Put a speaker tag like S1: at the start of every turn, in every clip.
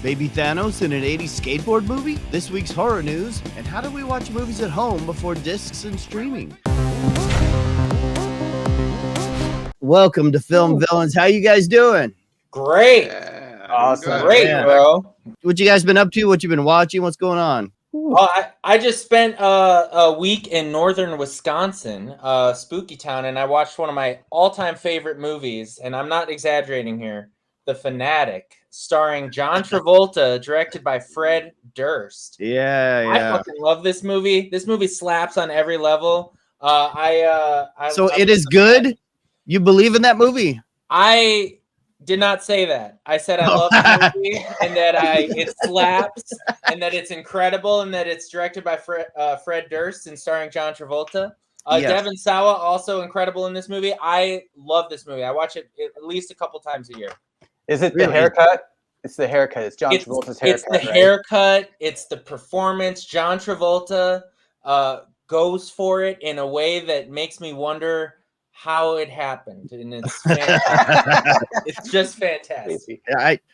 S1: Baby Thanos in an 80s skateboard movie? This week's horror news, and how do we watch movies at home before discs and streaming? Welcome to Film Villains. How you guys doing?
S2: Great.
S3: Yeah,
S2: Awesome. Great, bro.
S1: What you guys been up to? What you been watching? What's going on?
S2: Oh, I just spent a week in northern Wisconsin, Spooky Town, and I watched one of my all-time favorite movies, and I'm not exaggerating here, The FANATIC, starring John Travolta, directed by Fred Durst.
S1: Yeah.
S2: I fucking love this movie. This movie slaps on every level.
S1: So it is good? You believe in that movie?
S2: I did not say that. I said I love the movie and that it slaps and that it's incredible and that it's directed by Fred Durst and starring John Travolta.
S1: Yes.
S2: Devon Sawa also incredible in this movie. I love this movie. I watch it at least a couple times a year.
S3: Is it the haircut? It's the haircut. It's John Travolta's haircut.
S2: It's the haircut. It's the performance. John Travolta goes for it in a way that makes me wonder how it happened, and it's fantastic. It's just fantastic.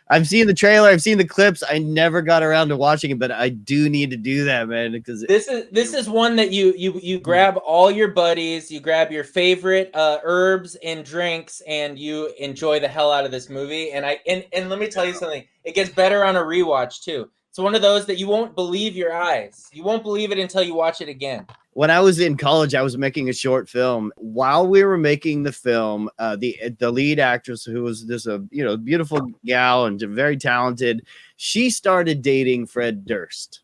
S1: I've seen the trailer, I've seen the clips. I never got around to watching it, but I do need to do that, man, because
S2: this is one that you grab all your buddies, you grab your favorite herbs and drinks, and you enjoy the hell out of this movie. And let me tell you something, it gets better on a rewatch too. It's one of those that you won't believe your eyes. You won't believe it until you watch it again.
S1: When I was in college, I was making a short film. While we were making the film, the lead actress, who was this beautiful gal and very talented, she started dating Fred Durst,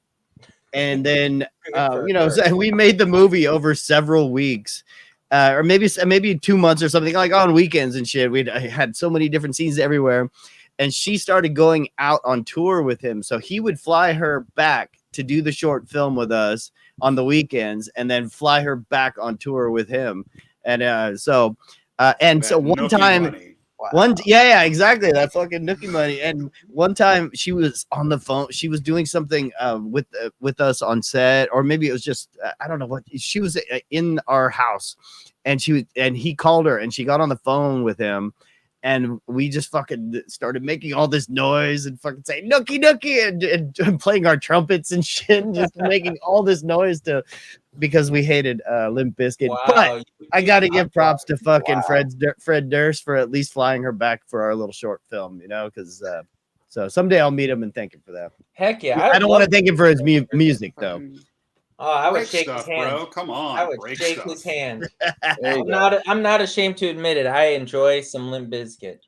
S1: and then so we made the movie over several weeks, or maybe 2 months or something, like on weekends and shit. We had so many different scenes everywhere, and she started going out on tour with him, so he would fly her back to do the short film with us on the weekends and then fly her back on tour with him. And so one time, exactly, that fucking nookie money. And one time she was on the phone, she was doing something with us on set, or maybe it was just I don't know what, she was in our house, and he called her and she got on the phone with him. And we just fucking started making all this noise and fucking saying nookie nookie and playing our trumpets and shit, and just making all this noise because we hated Limp BIZKIT.
S2: Wow,
S1: but I got to give props to fucking Fred Durst for at least flying her back for our little short film, because so someday I'll meet him and thank him for that.
S2: Heck yeah.
S1: I don't want to thank him for his music though.
S2: Oh, I would shake his hand,
S4: bro. Come on,
S2: I would shake his hand. I'm not ashamed to admit it. I enjoy some Limp BIZKIT.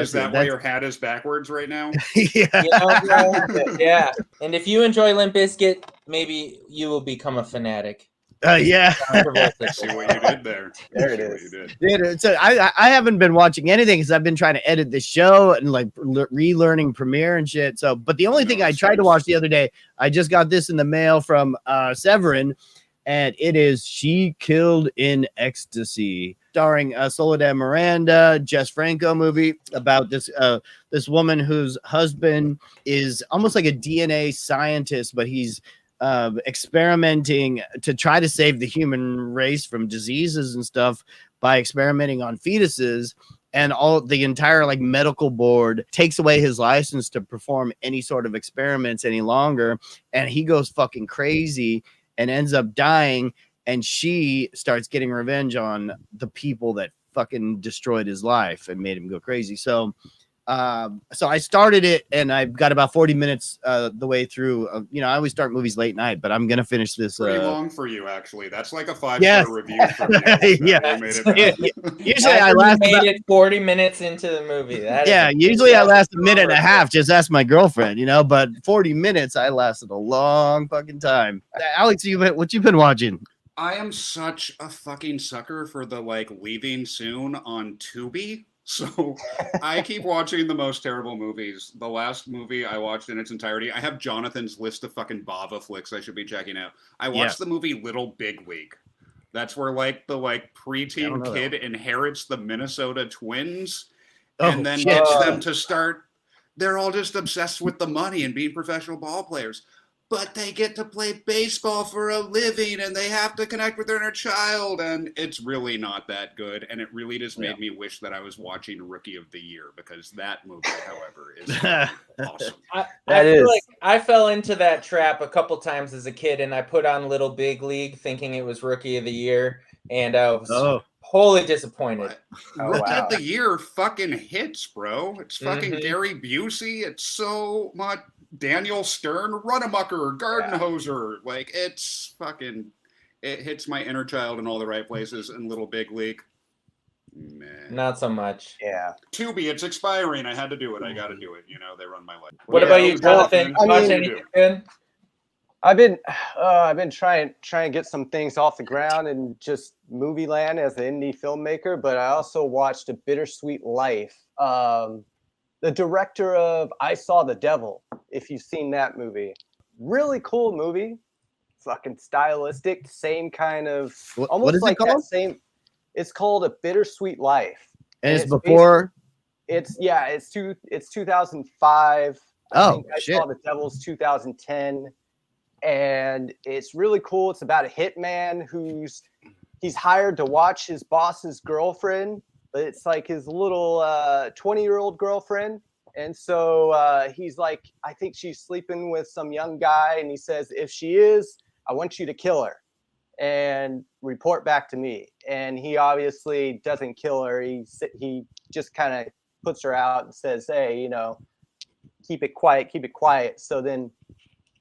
S4: Is that why your hat is backwards right now?
S2: Yeah. And if you enjoy Limp BIZKIT, maybe you will become a fanatic.
S1: Yeah.
S4: See what you did there.
S3: There it is.
S1: Dude, so I haven't been watching anything because I've been trying to edit this show and like relearning Premiere and shit. So, but the only thing I tried to watch the other day, I just got this in the mail from Severin, and it is She Killed in Ecstasy, starring Soledad Miranda, Jess Franco movie about this woman whose husband is almost like a DNA scientist, but he's experimenting to try to save the human race from diseases and stuff by experimenting on fetuses, and the entire like medical board takes away his license to perform any sort of experiments any longer, and he goes fucking crazy and ends up dying, and she starts getting revenge on the people that fucking destroyed his life and made him go crazy. So I started it, and I've got about 40 minutes the way through. I always start movies late night, but I'm gonna finish this.
S4: Pretty long for you, actually. That's like a 5-star review for me.
S1: Usually I made
S2: it 40 minutes into the movie.
S1: Usually I last a minute and a half. Just ask my girlfriend, But 40 minutes, I lasted a long fucking time. Alex, what you been watching?
S4: I am such a fucking sucker for the leaving soon on Tubi. So I keep watching the most terrible movies. The last movie I watched in its entirety, I have Jonathan's list of fucking Bava flicks I should be checking out. I watched the movie Little Big League. That's where the preteen kid inherits the Minnesota Twins and then gets them to start. They're all just obsessed with the money and being professional ball players. but they get to play baseball for a living and they have to connect with their inner child. And it's really not that good. And it really just made me wish that I was watching Rookie of the Year, because that movie, however, is awesome.
S2: I feel like I fell into that trap a couple times as a kid, and I put on Little Big League thinking it was Rookie of the Year, and I was wholly disappointed.
S4: Rookie of the Year fucking hits, bro. It's fucking Gary Busey. It's so much Daniel Stern, Runamucker, Garden Hoser. Like, it's fucking, it hits my inner child in all the right places. And Little Big League, man,
S2: not so much.
S3: Yeah.
S4: Tubi, it's expiring. I had to do it. I got to do it. You know, they run my life.
S2: What about you, Jonathan? Watch anything good?
S3: I've been trying to get some things off the ground in just movie land as an indie filmmaker, but I also watched A Bittersweet Life. The director of I Saw the Devil, if you've seen that movie. Really cool movie. Fucking stylistic, same kind of almost
S1: what is
S3: like
S1: it called?
S3: that same. It's called A Bittersweet Life.
S1: And it's before.
S3: It's 2005. I think I
S1: shit.
S3: Saw the Devil's 2010. And it's really cool. It's about a hitman he's hired to watch his boss's girlfriend, but it's like his little 20-year-old girlfriend. And so he's like, I think she's sleeping with some young guy. And he says, if she is, I want you to kill her and report back to me. And he obviously doesn't kill her. He just kind of puts her out and says, hey, you know, keep it quiet, keep it quiet. So then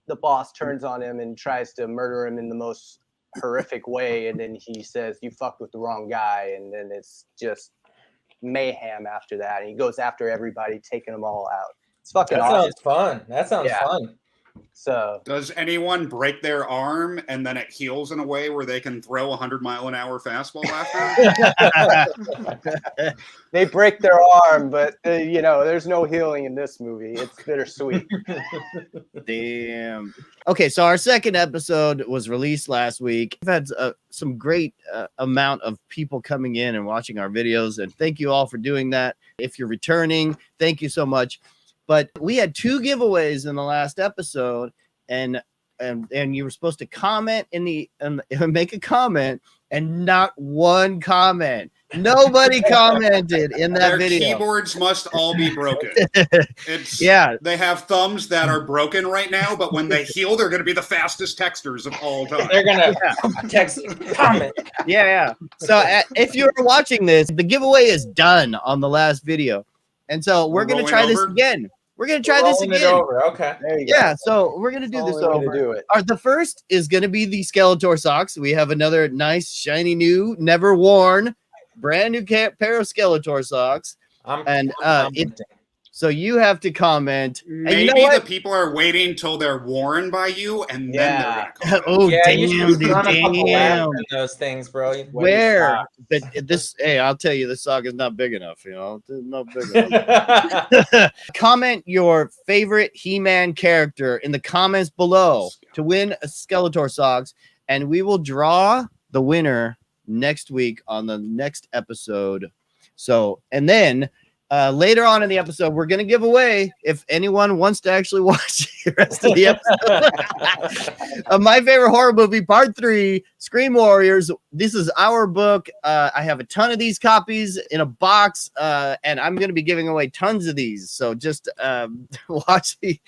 S3: the boss turns on him and tries to murder him in the most horrific way. And then he says, you fucked with the wrong guy. And then it's just mayhem after that. And he goes after everybody, taking them all out. It's fucking awesome.
S2: Sounds fun. That sounds fun.
S3: So
S4: does anyone break their arm and then it heals in a way where they can throw 100-mile-an-hour fastball after?
S3: They break their arm, but you know, there's no healing in this movie. It's bittersweet.
S1: Damn. Okay, so our second episode was released last week. We've had some great amount of people coming in and watching our videos, and thank you all for doing that. If you're returning, thank you so much. But we had 2 giveaways in the last episode, and you were supposed to comment and make a comment, and not one comment. Nobody commented in that video.
S4: Their keyboards must all be broken. They have thumbs that are broken right now, but when they heal, they're going to be the fastest texters of all time.
S2: They're going to text comment.
S1: Yeah. So if you're watching this, the giveaway is done on the last video. And so we're going to try this again. We're going to try this again.
S2: Okay.
S3: There you go.
S1: Yeah, so we're going to do this over. The first is going to be the Skeletor socks. We have another nice, shiny, new, never worn, brand new pair of Skeletor socks. So you have to comment.
S4: Maybe
S1: and you know
S4: the people are waiting till they're worn by you, and then they're going to comment.
S2: Damn, those things, bro.
S1: Where? But this, hey, I'll tell you, this sock is not big enough. You know, it's not big enough. Comment your favorite He-Man character in the comments below to win a Skeletor socks, and we will draw the winner next week on the next episode. So, and then later on in the episode, we're going to give away, if anyone wants to actually watch the rest of the episode, of My Favorite Horror Movie, Part 3, Scream Warriors. This is our book. I have a ton of these copies in a box, and I'm going to be giving away tons of these. So just watch the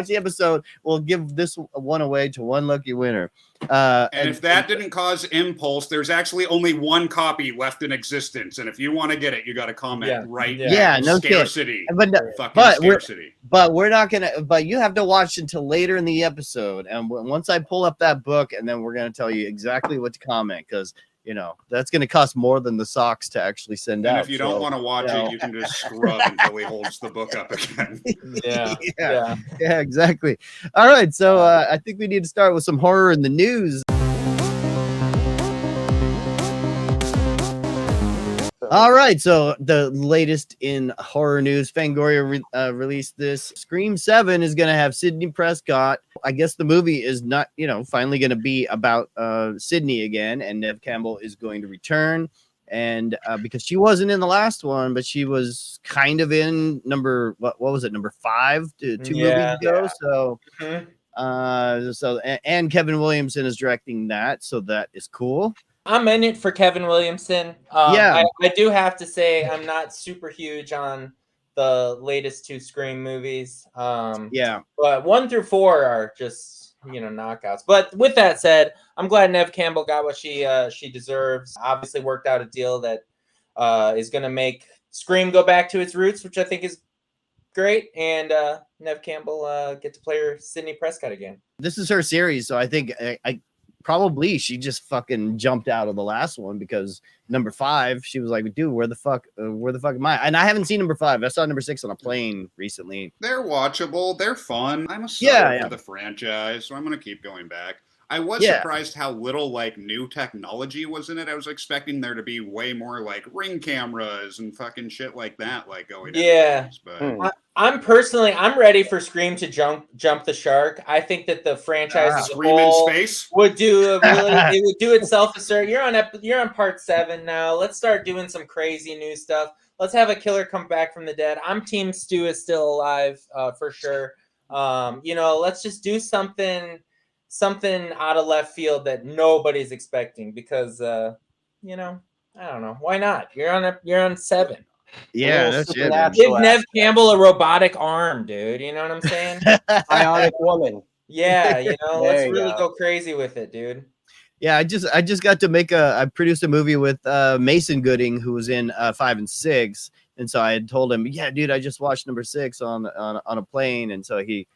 S1: episode. We'll give this one away to one lucky winner.
S4: And if that didn't cause impulse, there's actually only one copy left in existence. And if you want to get it, you got to comment right now.
S1: Yeah, no
S4: scarcity.
S1: Scarcity. But we're not going to, but you have to watch until later in the episode. And once I pull up that book, and then we're going to tell you exactly what to comment, because, you know, that's going to cost more than the socks to actually send out.
S4: And if you don't want to watch it, you can just scrub until he holds the book up again.
S1: Yeah, exactly. All right. So I think we need to start with some horror in the news. All right, so the latest in horror news, Fangoria released this. Scream 7 is going to have Sidney Prescott. I guess the movie is not, finally going to be about Sidney again, and Neve Campbell is going to return. And because she wasn't in the last one, but she was kind of in number 5 2 movies ago. So And Kevin Williamson is directing that, so that is cool.
S2: I'm in it for Kevin Williamson.
S1: Yeah.
S2: I do have to say I'm not super huge on the latest 2 Scream movies.
S1: Yeah.
S2: But 1 through 4 are just, you know, knockouts. But with that said, I'm glad Neve Campbell got what she deserves. Obviously worked out a deal that is going to make Scream go back to its roots, which I think is great. And Neve Campbell get to play her Sidney Prescott again.
S1: This is her series, so I think I probably she just fucking jumped out of the last one because number 5, she was like, dude, where the fuck am I? And I haven't seen number 5. I saw number 6 on a plane recently.
S4: They're watchable. They're fun. I'm a sucker for the franchise, so I'm going to keep going back. I was surprised how little like new technology was in it. I was expecting there to be way more like ring cameras and fucking shit like that, like going.
S2: Yeah,
S4: but
S2: I'm ready for Scream to jump the shark. I think that the franchise as a
S4: Scream
S2: whole
S4: in space
S2: would do it would do itself a service. You're on part 7 now. Let's start doing some crazy new stuff. Let's have a killer come back from the dead. I'm team Stu is still alive for sure. You know, let's just do something out of left field that nobody's expecting because you know, I don't know, why not? You're on 7.
S1: Yeah, that's it.
S2: Give Neve Campbell a robotic arm, dude. You know what I'm saying?
S3: Bionic woman.
S2: Yeah, you know, let's really go crazy with it, dude.
S1: Yeah, I just got to I produced a movie with Mason Gooding, who was in 5 and 6, and so I had told him, yeah, dude, I just watched number 6 on a plane, and so he.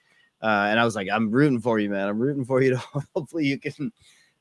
S1: And I was like, I'm rooting for you, man. I'm rooting for you to hopefully you can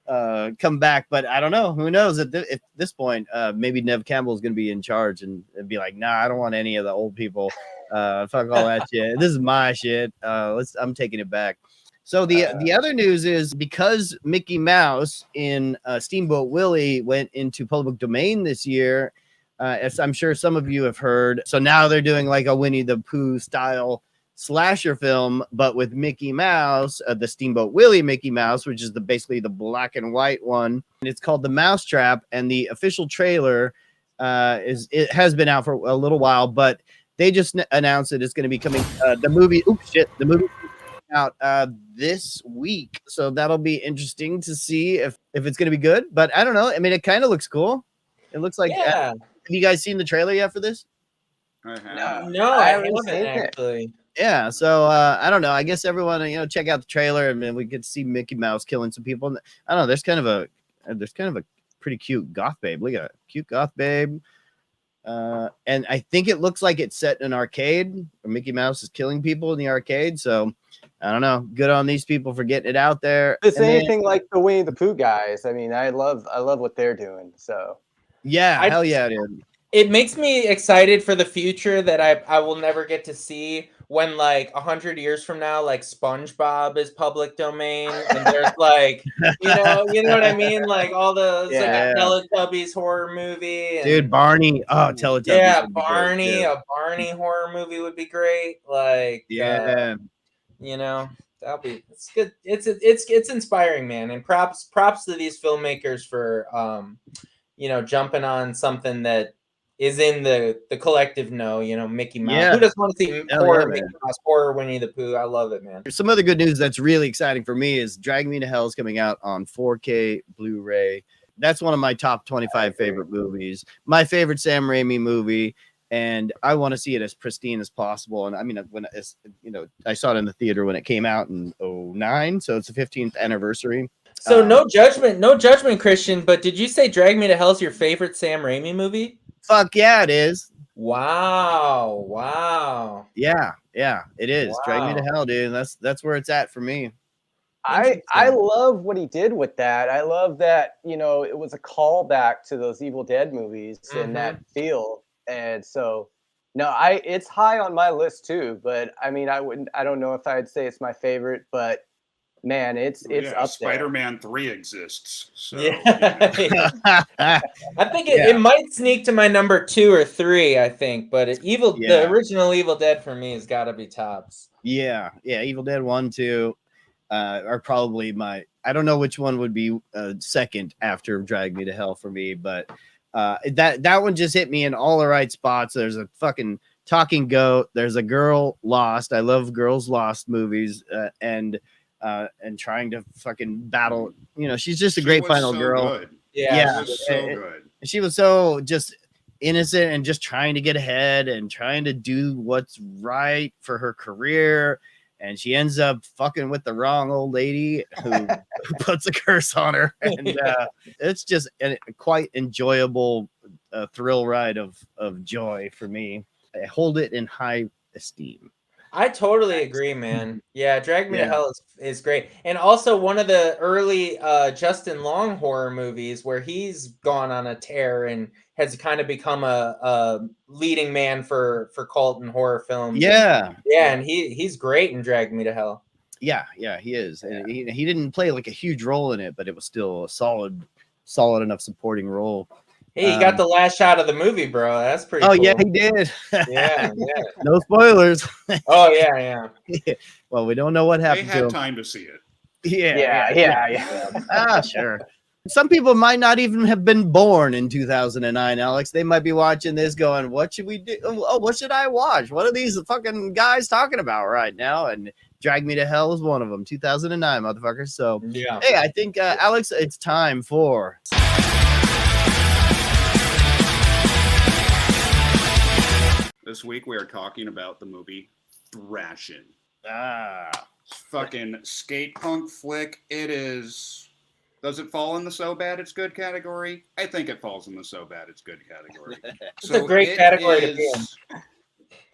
S1: come back. But I don't know. Who knows? At this point, maybe Neve Campbell is going to be in charge and be like, nah, I don't want any of the old people. Fuck all that shit. This is my shit. I'm taking it back. So the other news is because Mickey Mouse in Steamboat Willie went into public domain this year, as I'm sure some of you have heard. So now they're doing like a Winnie the Pooh style slasher film, but with Mickey Mouse, the Steamboat Willie Mickey Mouse, which is basically the black and white one. And it's called The Mousetrap, and the official trailer has been out for a little while, but they just announced that it's going to be coming. The movie out this week, so that'll be interesting to see if it's going to be good. But I don't know. I mean, it kind of looks cool. It looks like. Have you guys seen the trailer yet for this?
S2: No, I haven't actually.
S1: Yeah, so I don't know. I guess everyone, check out the trailer, and then we get to see Mickey Mouse killing some people. I don't know. There's kind of a pretty cute goth babe. Look at that cute goth babe. And I think it looks like it's set in an arcade, where Mickey Mouse is killing people in the arcade. So I don't know. Good on these people for getting it out there.
S3: If it's anything like the Winnie the Pooh guys, I mean, I love what they're doing. So
S1: yeah, hell yeah, dude.
S2: It makes me excited for the future that I will never get to see when like 100 years from now, like SpongeBob is public domain and there's like, you know what I mean? Like all the like a Teletubbies horror movie. And,
S1: dude, Barney. Oh, Teletubbies.
S2: Yeah, Barney. A Barney horror movie would be great. Like, that'll be, it's good. It's inspiring, man. And props to these filmmakers for, jumping on something that is in the collective Mickey Mouse.
S1: Yeah.
S2: Who doesn't want to see horror Mickey Mouse, horror Winnie the Pooh? I love it, man.
S1: Some other good news that's really exciting for me is Drag Me to Hell is coming out on 4K Blu-ray. That's one of my top 25 favorite movies. My favorite Sam Raimi movie, and I want to see it as pristine as possible. And I mean, I saw it in the theater when it came out in 2009, so it's the 15th anniversary.
S2: So no judgment, Christian. But did you say Drag Me to Hell is your favorite Sam Raimi movie?
S1: Fuck yeah, it is.
S2: Wow.
S1: Yeah, it is. Wow. Drag Me to Hell, dude. That's where it's at for me.
S3: I love what he did with that. I love that, it was a callback to those Evil Dead movies and that feel. And so it's high on my list too, but I mean, I don't know if I'd say it's my favorite, but man, it's up there.
S4: Spider-Man 3 exists. So,
S2: yeah. I think it might sneak to my number 2 or 3, I think, but the original Evil Dead for me has got to be tops. Yeah,
S1: Evil Dead 1, 2 are probably I don't know which one would be second after Drag Me to Hell for me, but that one just hit me in all the right spots. There's a fucking talking goat. There's a girl lost. I love girls lost movies, and and trying to fucking battle. You know, she's just a
S4: She
S1: great
S4: was
S1: final
S4: so
S1: girl.
S4: good.
S1: Yeah.
S4: She was so good.
S1: She was so just innocent and just trying to get ahead and trying to do what's right for her career. And she ends up fucking with the wrong old lady who puts a curse on her. And it's just a quite enjoyable thrill ride of joy for me. I hold it in high esteem.
S2: I totally agree, man. Yeah, Drag Me to
S1: Yeah.
S2: Hell is great. And also one of the early Justin Long horror movies where he's gone on a tear and has kind of become a leading man for cult and horror films.
S1: Yeah.
S2: And he's great in Drag Me to Hell.
S1: Yeah, he is. And he didn't play like a huge role in it, but it was still a solid enough supporting role.
S2: Hey, he got the last shot of the movie, bro. That's pretty cool.
S1: Yeah, he did.
S2: Yeah.
S1: No spoilers.
S2: Oh, yeah.
S1: Well, we don't know what
S4: They
S1: happened to
S4: had
S1: him.
S4: time to see it.
S3: Yeah.
S1: Sure. Some people might not even have been born in 2009, Alex. They might be watching this going, what should we do? Oh, what should I watch? What are these fucking guys talking about right now? And Drag Me to Hell is one of them. 2009, motherfuckers. So,
S2: yeah.
S1: Hey, I think, Alex, it's time for...
S4: This week we are talking about the movie Thrashin.
S1: Ah.
S4: Fucking skate punk flick. It is. Does it fall in the so bad it's good category? I think it falls in the so bad it's good category.
S2: It's a great category to be in.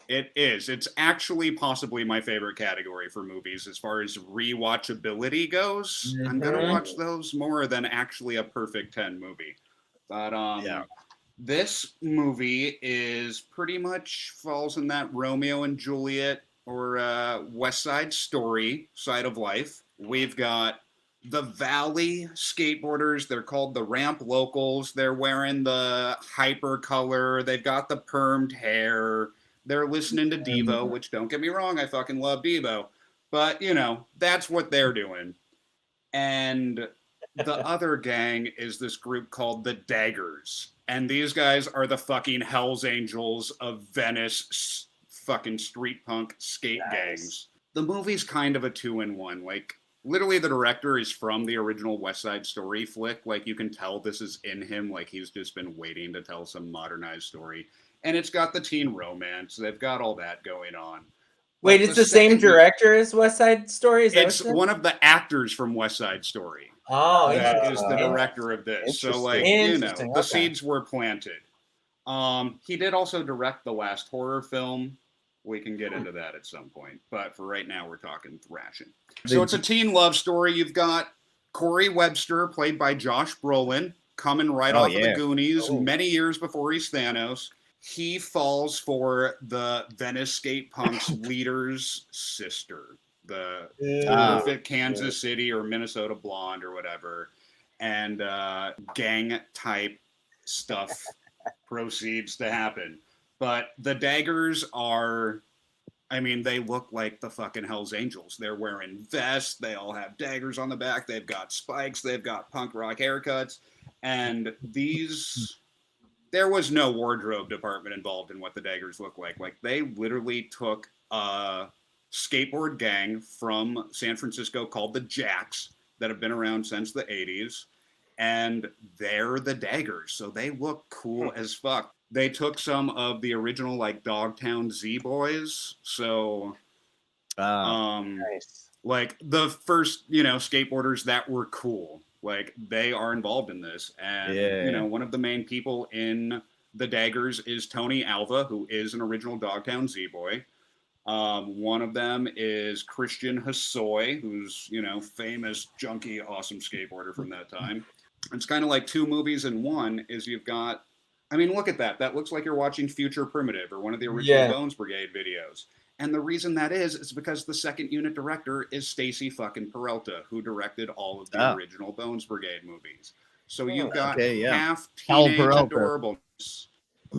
S4: It is. It's actually possibly my favorite category for movies as far as rewatchability goes. I'm gonna watch those more than actually a perfect 10 movie. But this movie is pretty much falls in that Romeo and Juliet or West Side Story side of life. We've got the Valley skateboarders. They're called the Ramp Locals. They're wearing the hyper color. They've got the permed hair. They're listening to Devo, which don't get me wrong, I fucking love Devo. But, you know, that's what they're doing. And the other gang is this group called the Daggers. And these guys are the fucking Hells Angels of Venice fucking street punk skate gangs. The movie's kind of a 2-in-1. Like, literally the director is from the original West Side Story flick. Like, you can tell this is in him. Like, he's just been waiting to tell some modernized story. And it's got the teen romance. They've got all that going on.
S2: Wait, it's the same director as West Side Story?
S4: It's one of the actors from West Side Story.
S2: Oh,
S4: that is the director of this. So, like, you know, the seeds were planted. He did also direct the last horror film. We can get into that at some point. But for right now, we're talking Thrashin'. So it's a teen love story. You've got Corey Webster, played by Josh Brolin, coming right off of the Goonies, many years before he's Thanos. He falls for the Venice skate punk's leader's sister, the perfect Kansas City or Minnesota blonde or whatever, and gang type stuff proceeds to happen. But the Daggers are, I mean, they look like the fucking Hells Angels. They're wearing vests. They all have daggers on the back. They've got spikes. They've got punk rock haircuts. And these... There was no wardrobe department involved in what the Daggers look like. Like, they literally took a skateboard gang from San Francisco called the Jacks that have been around since the 80s, and they're the Daggers, so they look cool as fuck. They took some of the original, like, Dogtown Z-Boys, so...
S3: nice.
S4: Like, the first, you know, skateboarders that were cool. Like, they are involved in this. And, you know, one of the main people in the Daggers is Tony Alva, who is an original Dogtown Z-Boy. One of them is Christian Hosoi, who's, you know, famous, junky, awesome skateboarder from that time. It's kind of like two movies in one, is you've got... I mean, look at that. That looks like you're watching Future Primitive or one of the original Bones Brigade videos. And the reason that is because the second unit director is Stacy fucking Peralta, who directed all of the original Bones Brigade movies. So you've got half teenage adorableness.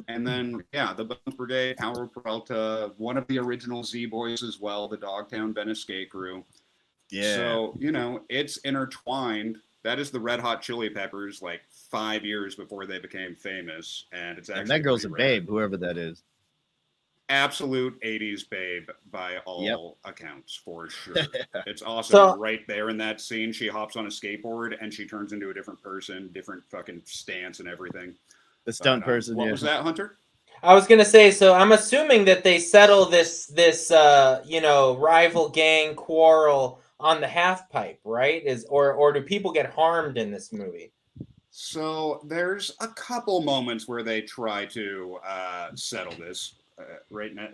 S4: And then, the Bones Brigade, Harold Peralta, one of the original Z-Boys as well, the Dogtown Venice skate crew. Yeah. So, you know, it's intertwined. That is the Red Hot Chili Peppers, like 5 years before they became famous. And it's actually
S1: that girl's a babe, whoever that is.
S4: absolute 80s babe by all accounts, for sure. It's awesome.
S2: So-
S4: right there in that scene, she hops on a skateboard and she turns into a different person, different fucking stance and everything.
S1: The stunt person.
S4: What
S1: Yeah.
S4: was that, Hunter?
S2: I was gonna say, so I'm assuming that they settle this you know, rival gang quarrel on the half pipe, right? Or do people get harmed in this movie?
S4: So there's a couple moments where they try to settle this. Right now,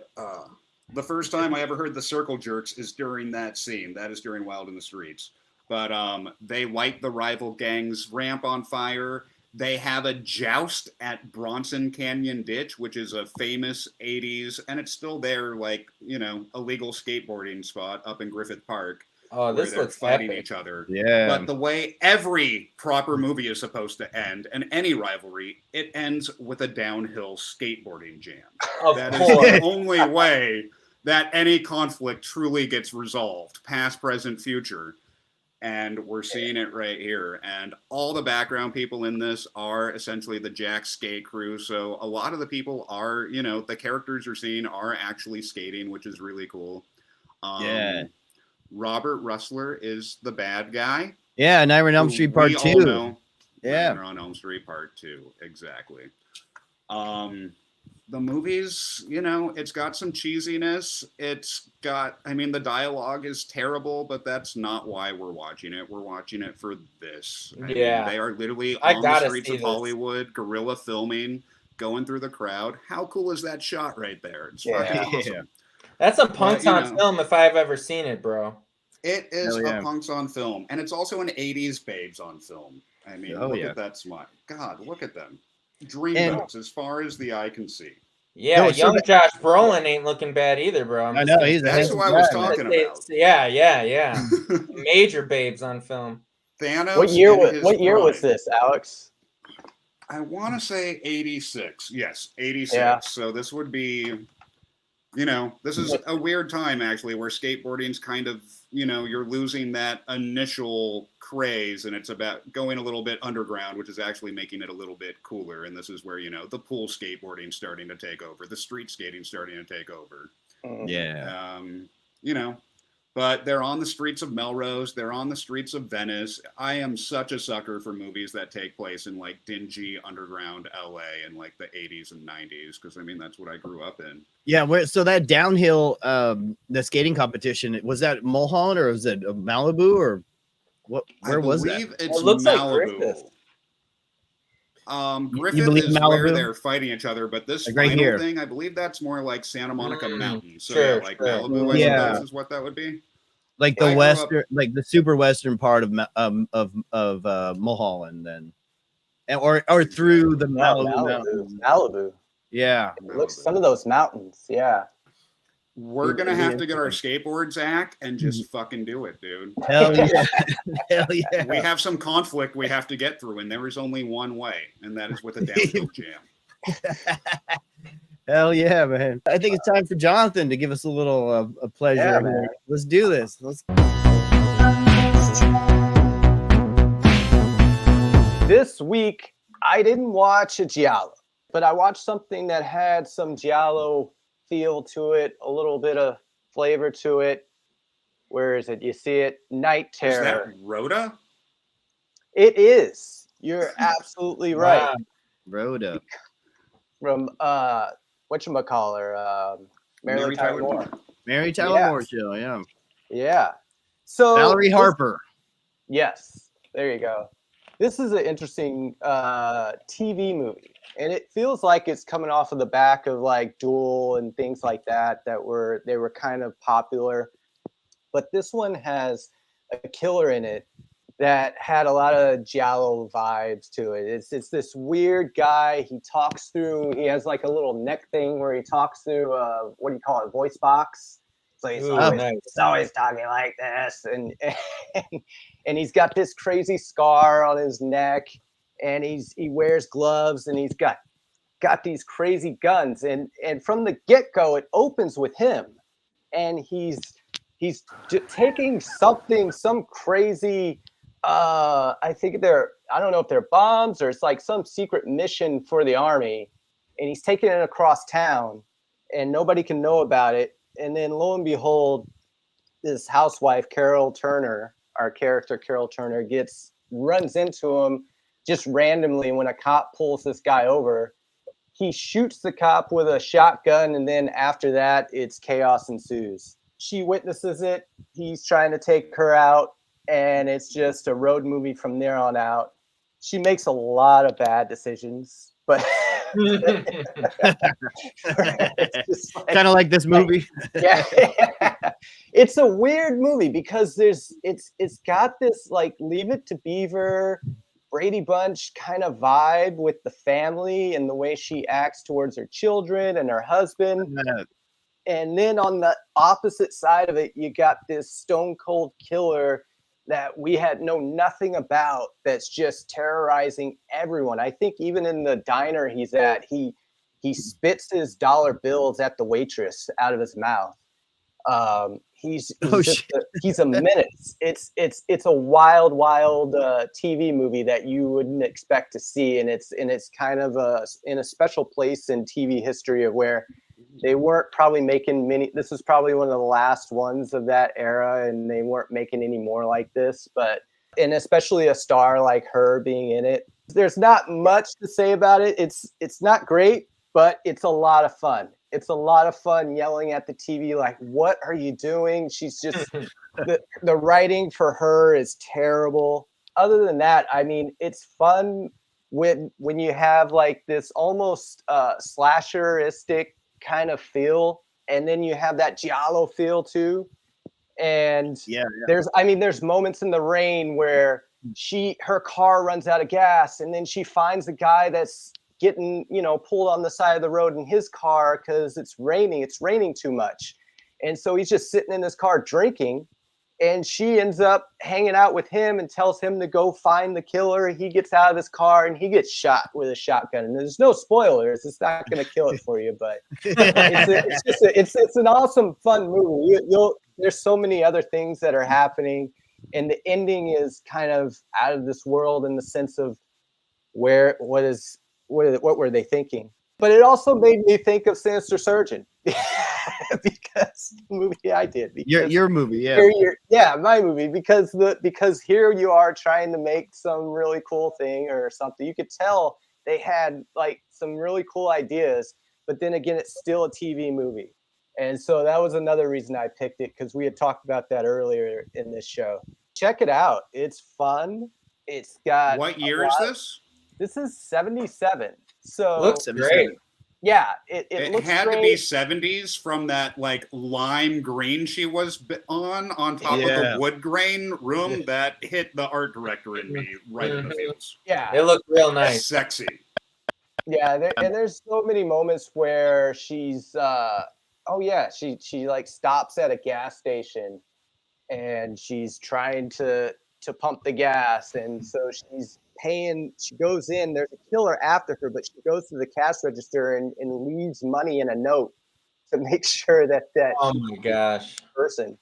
S4: the first time I ever heard the circle jerks is during that scene. That is during Wild in the Streets. But they light the rival gang's ramp on fire. They have a joust at Bronson Canyon Ditch, which is a famous 80s, and it's still there, like, you know, a legal skateboarding spot up in Griffith Park.
S2: Oh,
S4: Where
S2: this
S4: they're
S2: looks
S4: fighting
S2: epic.
S4: each other.
S1: Yeah.
S4: But the way every proper movie is supposed to end, and any rivalry, it ends with a downhill skateboarding jam.
S2: Of
S4: That is
S2: course.
S4: the only way that any conflict truly gets resolved, past, present, future. And we're seeing it right here. And all the background people in this are essentially the Jack skate crew. So a lot of the people are, you know, the characters you're seeing are actually skating, which is really cool.
S1: Yeah.
S4: Robert Russler is the bad guy.
S1: Yeah, Nightmare on Elm
S4: who
S1: Street Part
S4: we
S1: 2.
S4: all know.
S1: Yeah.
S4: Nightmare on Elm Street Part 2, exactly. The movie's, you know, it's got some cheesiness. It's got, I mean, the dialogue is terrible, but that's not why we're watching it. We're watching it for this. I mean, they are literally
S2: I
S4: on the
S2: gotta
S4: streets
S2: see
S4: of
S2: this.
S4: Hollywood, guerrilla filming, going through the crowd. How cool is that shot right there? It's
S3: Yeah.
S4: fucking awesome.
S1: Yeah.
S2: That's a punks
S4: you
S2: on
S4: know.
S2: film if I've ever seen it, bro.
S4: It is
S1: Hell yeah.
S4: a punks on film, and it's also an 80s babes on film. I mean,
S1: Oh,
S4: look
S1: yeah.
S4: at that smile. God, look at them. Dreamboats as far as the eye can see.
S2: Yeah,
S1: No, so
S2: young
S1: that-
S2: Josh Brolin ain't looking bad either, bro.
S1: I know, he's a
S4: That's
S1: handsome
S4: who I was
S1: guy, man.
S4: talking about.
S2: Yeah. Major babes on film.
S4: Thanos.
S3: What year
S4: in
S3: was
S4: his
S3: what year was
S4: prime.
S3: this, Alex?
S4: I want to say 86. Yes, 86.
S3: Yeah.
S4: So this would be, you know, this is a weird time actually where skateboarding's kind of, you know, you're losing that initial craze and it's about going a little bit underground, which is actually making it a little bit cooler. And this is where, you know, the pool skateboarding starting to take over, the street skating starting to take over.
S1: Yeah.
S4: You know, but they're on the streets of Melrose. They're on the streets of Venice. I am such a sucker for movies that take place in like dingy underground LA in like the 80s and 90s. Cause I mean, that's what I grew up in.
S1: Yeah, so that downhill, the skating competition, was that Mulholland or was it Malibu or what? Where was that?
S4: I believe it's
S2: It looks like
S4: Malibu.
S2: Griffith.
S4: Griffith
S1: believe
S4: is
S1: Malibu?
S4: where they're fighting each other, but this
S1: Like right
S4: final
S1: here.
S4: thing, I believe that's more like Santa Monica Mountain. So
S2: sure,
S4: yeah, like
S2: sure.
S4: Malibu, I
S1: Yeah.
S4: suppose is what that would be.
S1: Like
S4: I
S1: the
S4: grew
S1: western, like the super western part of Mulholland, then, or through the Malibu Mountains.
S3: Malibu.
S1: Yeah.
S3: Look, some of those mountains. Yeah.
S4: We're gonna have to get our skateboards, Zach, and just fucking do it, dude.
S1: Hell yeah. Hell yeah.
S4: We have some conflict we have to get through, and there is only one way, and that is with a downhill jam.
S1: Hell yeah, man. I think it's time for Jonathan to give us a little a pleasure.
S3: Yeah,
S1: here.
S3: man.
S1: Let's do this.
S3: This week, I didn't watch a Giallo, but I watched something that had some Giallo feel to it, a little bit of flavor to it. Where is it? You see it? Night
S4: Is that
S3: Terror.
S4: Rhoda?
S3: It is. You're absolutely right.
S1: Wow. Rhoda.
S3: From whatchamacallit, Mary Tyler Moore.
S1: Mary Tyler
S3: Yes.
S1: Moore show, yeah.
S3: Yeah. So
S1: Valerie
S3: this-
S1: Harper.
S3: Yes, there you go. This is an interesting TV movie, and it feels like it's coming off of the back of like Duel and things like that they were kind of popular. But this one has a killer in it that had a lot of Giallo vibes to it. It's this weird guy. He has like a little neck thing where he talks through what do you call it, voice box. So he's
S2: Ooh,
S3: always,
S2: nice.
S3: he's always talking like this, and he's got this crazy scar on his neck, and he wears gloves, and he's got these crazy guns, and from the get-go it opens with him, and he's taking some crazy I don't know if they're bombs or it's like some secret mission for the army, and he's taking it across town, and nobody can know about it. And then lo and behold, this housewife, Carol Turner, our character Carol Turner, runs into him just randomly when a cop pulls this guy over. He shoots the cop with a shotgun, and then after that, it's chaos ensues. She witnesses it. He's trying to take her out, and it's just a road movie from there on out. She makes a lot of bad decisions, but
S1: kind of like this movie.
S3: Yeah. It's a weird movie because it's got this like Leave It to Beaver, Brady Bunch kind of vibe with the family and the way she acts towards her children and her husband. And then on the opposite side of it, you got this stone cold killer that we had known nothing about, that's just terrorizing everyone. I think even in the diner he's at, he spits his dollar bills at the waitress out of his mouth. He's a menace. It's a wild TV movie that you wouldn't expect to see, and it's kind of in a special place in TV history of where they weren't probably making many. This was probably one of the last ones of that era, and they weren't making any more like this. And especially a star like her being in it, there's not much to say about it. It's not great, but it's a lot of fun. It's a lot of fun yelling at the TV like, "What are you doing?" She's just the writing for her is terrible. Other than that, I mean, it's fun when you have like this almost slasheristic kind of feel, and then you have that giallo feel too. And there's moments in the rain where her car runs out of gas, and then she finds a guy that's getting pulled on the side of the road in his car because it's raining too much, and so he's just sitting in his car drinking, and she ends up hanging out with him and tells him to go find the killer. He gets out of his car and he gets shot with a shotgun. And there's no spoilers. It's not going to kill it for you, but it's an awesome, fun movie. There's so many other things that are happening, and the ending is kind of out of this world in the sense of what were they thinking? But it also made me think of Sinister Surgeon. Because the movie I did.
S1: Your movie,
S3: yeah. My movie, because here you are trying to make some really cool thing or something. You could tell they had like some really cool ideas, but then again, it's still a TV movie. And so that was another reason I picked it, because we had talked about that earlier in this show. Check it out. It's fun. It's got
S4: what year is this?
S3: This is 77. So
S2: looks great.
S3: Yeah, it looks
S4: had
S3: great.
S4: to be 70s from that like lime green she was on top of the wood grain room. That hit the art director in me right in the feels.
S3: Yeah,
S2: it looked real nice,
S4: sexy.
S3: Yeah, and there's so many moments where she's she like stops at a gas station and she's trying to pump the gas, and so she goes in, there's a killer after her, but she goes to the cash register and leaves money in a note to make sure that
S2: oh my gosh
S3: person.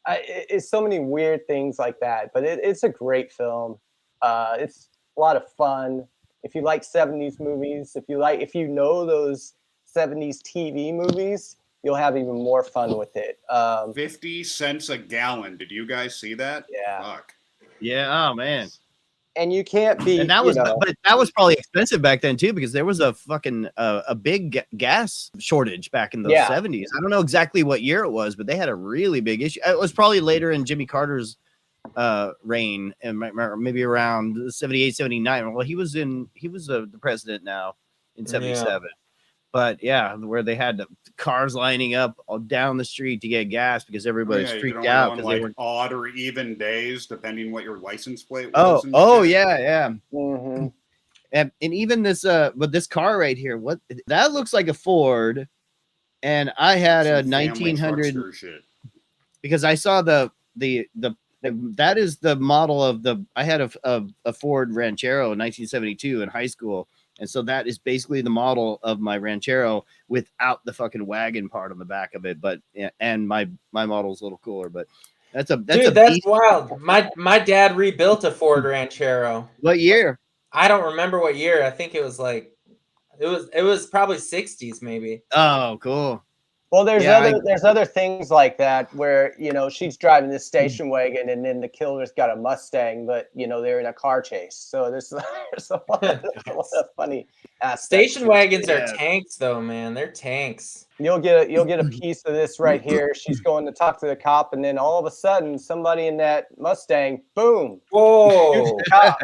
S3: It's so many weird things like that, but it's a great film. It's a lot of fun. If you like 70s movies, if you know those 70s TV movies, you'll have even more fun with it.
S4: 50 cents a gallon. Did you guys see that?
S3: Yeah.
S4: Fuck.
S1: Yeah. Oh man.
S3: And you can't be.
S1: And that was, but that was probably expensive back then too, because there was a fucking a big gas shortage back in the 70s. I don't know exactly what year it was, but they had a really big issue. It was probably later in Jimmy Carter's reign, and maybe around 78, 79. Well, he was the president now in 77. But yeah, where they had cars lining up down the street to get gas because everybody's freaked out because they were
S4: odd or even days, depending what your license plate
S1: was. Yeah.
S3: Mm-hmm.
S1: And even this, but this car right here, what that looks like a Ford, and I had a 1900 because I saw the that is the model of I had a Ford Ranchero in 1972 in high school. And so that is basically the model of my Ranchero without the fucking wagon part on the back of it. But and my model is a little cooler. But that's
S2: wild. My dad rebuilt a Ford Ranchero.
S1: What year?
S2: I don't remember what year. I think it was like It was probably 60s maybe.
S1: Oh, cool.
S3: Well, there's
S1: Yeah,
S3: there's other things like that where, you know, she's driving this station wagon and then the killer's got a Mustang, but you know, they're in a car chase. So there's a lot of funny aspects.
S2: Station wagons are
S1: Yeah.
S2: tanks though, man. They're tanks.
S3: You'll get a piece of this right here. She's going to talk to the cop, and then all of a sudden, somebody in that Mustang, boom,
S2: Whoa.
S3: cop.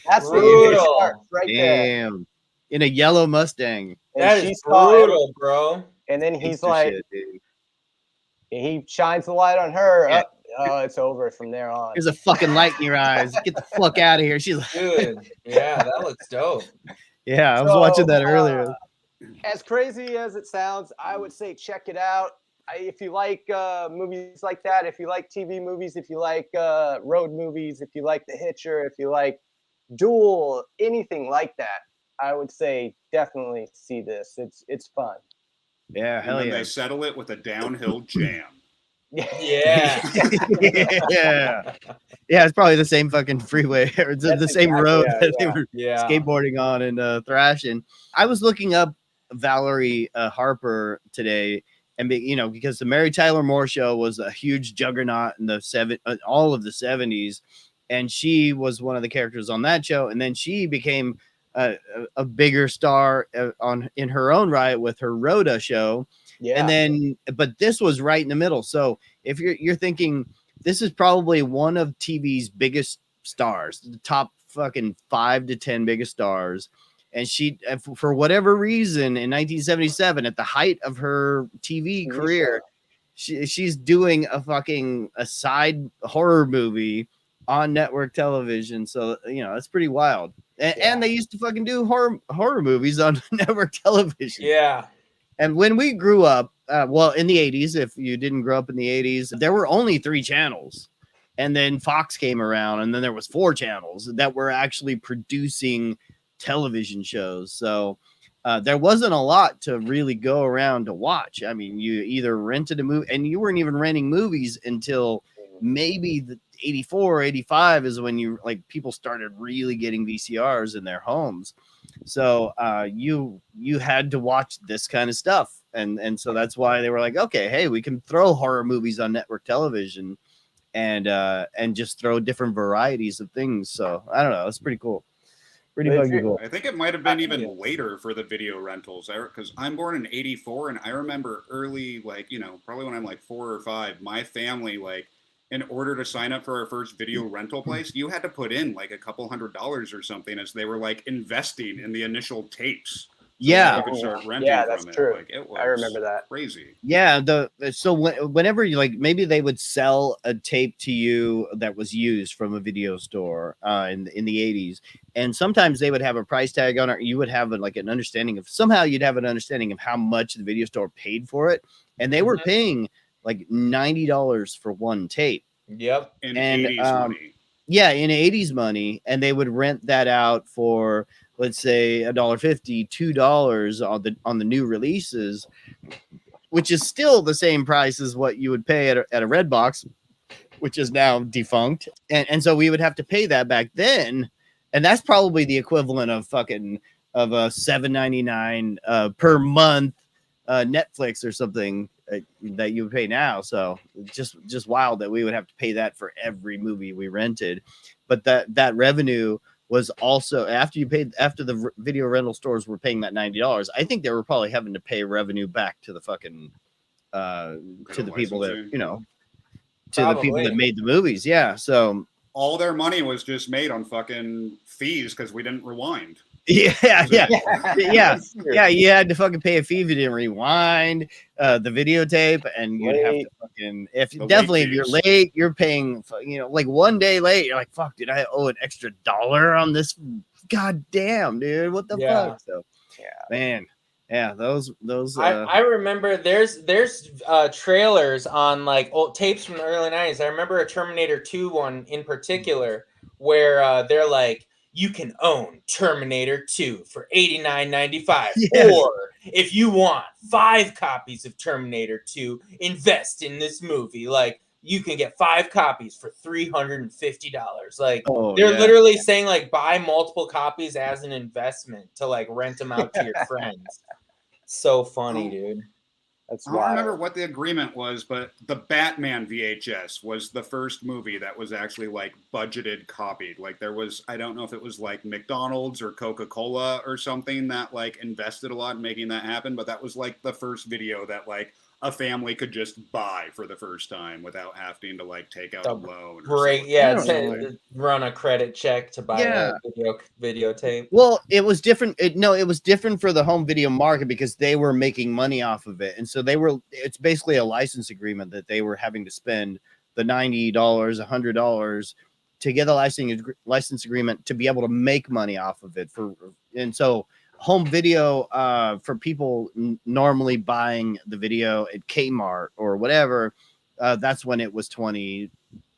S3: That's where you
S2: Brutal.
S3: start right there.
S1: damn. In a yellow Mustang.
S3: And
S2: That
S3: she
S2: is
S3: saw him,
S2: brutal, bro.
S3: and then he's
S1: Gangster
S3: like,
S1: shit, dude.
S3: he shines the light on her.
S1: Yeah.
S3: Oh, it's over from there on.
S1: There's a fucking light in your eyes. Get the fuck out of here. She's like,
S2: Dude. Yeah, that looks dope.
S1: yeah, I was
S3: So,
S1: watching that earlier.
S3: As crazy as it sounds, I would say check it out. If you like movies like that, if you like TV movies, if you like road movies, if you like The Hitcher, if you like Duel, anything like that, I would say definitely see this. It's fun.
S1: Yeah,
S4: And
S1: hell
S4: then
S1: yeah.
S4: they settle it with a downhill jam.
S2: Yeah.
S1: yeah. Yeah, it's probably the same fucking freeway or the
S3: That's
S1: same
S3: exactly
S1: road
S3: it,
S1: that they
S3: yeah.
S1: were
S2: Yeah.
S1: skateboarding on and thrashing. I was looking up Valerie Harper today, and because the Mary Tyler Moore Show was a huge juggernaut in the all of the 70s, and she was one of the characters on that show, and then she became a bigger star in her own right with her Rhoda show.
S3: Yeah.
S1: And then, but this was right in the middle. So if you're thinking this is probably one of TV's biggest stars, the top fucking 5 to 10 biggest stars. And she, for whatever reason, in 1977, at the height of her TV career, she's doing a side horror movie on network television. So, that's pretty wild. And they used to fucking do horror movies on network television.
S2: Yeah.
S1: And when we grew up, in the 80s, if you didn't grow up in the 80s, there were only 3 channels. And then Fox came around, and then there was 4 channels that were actually producing television shows. So there wasn't a lot to really go around to watch. I mean, you either rented a movie, and you weren't even renting movies until maybe the 84, 85 is when people started really getting VCRs in their homes. So you had to watch this kind of stuff. And so that's why they were like, okay, hey, we can throw horror movies on network television and just throw different varieties of things. So I don't know. It's pretty cool. Pretty fucking cool.
S4: I think it might have been even later for the video rentals, because I'm born in '84, and I remember early, probably when I'm like 4 or 5, my family, in order to sign up for our first video rental place, you had to put in like a couple $100s or something, as they were investing in the initial tapes.
S1: Yeah.
S4: You could start renting
S3: that's
S4: from
S3: true.
S4: It. It was
S3: I remember that.
S4: crazy.
S1: Yeah. Whenever you maybe they would sell a tape to you that was used from a video store in the 80s, and sometimes they would have a price tag on it. You would have an understanding of how much the video store paid for it, and they were paying like $90 for one tape.
S2: Yep.
S4: In 80s money.
S1: Yeah, in 80s money, and they would rent that out for, let's say, $1.50, $2 on the new releases, which is still the same price as what you would pay at a Redbox, which is now defunct. And so we would have to pay that back then, and that's probably the equivalent of a $7.99 per month Netflix or something that you would pay now. So just wild that we would have to pay that for every movie we rented. But that revenue was also after the video rental stores were paying that $90. I think they were probably having to pay revenue back to the fucking to the people that the people that made the movies. Yeah, so
S4: all their money was just made on fucking fees because we didn't rewind.
S1: Yeah. You had to fucking pay a fee if you didn't rewind the videotape, and you'd have to fucking if you're late, you're paying. Like 1 day late, you're like, "Fuck, did I owe an extra $1 on this? God damn, dude, what the fuck?" So, man, those.
S2: I remember there's trailers on old tapes from the early 90s. I remember a Terminator 2 one in particular where they're like, you can own Terminator 2 for $89.95.
S1: Yes.
S2: Or if you want 5 copies of Terminator 2, invest in this movie. you can get 5 copies for $350. Like
S1: Oh,
S2: they're
S1: yeah.
S2: literally saying like buy multiple copies as an investment to like rent them out to your friends. So funny, dude.
S3: That's
S4: I don't remember
S3: wild.
S4: what the agreement was, but the Batman VHS was the first movie that was actually like budgeted copied. Like there was, I don't know if it was like McDonald's or Coca-Cola or something that like invested a lot in making that happen, but that was like the first video that like a family could just buy for the first time without having to like take out a loan.
S2: Great,
S4: Or
S2: yeah.
S1: Yeah.
S2: Run a credit check to buy
S1: Yeah.
S2: a videotape.
S1: Well, it was different. It was different for the home video market because they were making money off of it. And so it's basically a license agreement that they were having to spend the $90, $100 to get a license agreement to be able to make money off of it. And so home video, for people normally buying the video at Kmart or whatever, that's when it was $20,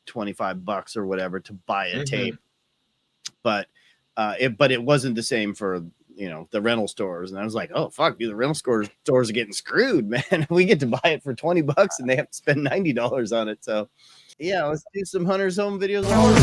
S1: $25 or whatever to buy a tape. But it wasn't the same for the rental stores. And I was like, oh fuck, dude, the rental stores are getting screwed, man. We get to buy it for $20 and they have to spend $90 on it. So yeah, let's do some Hunter's Home Videos of Horror.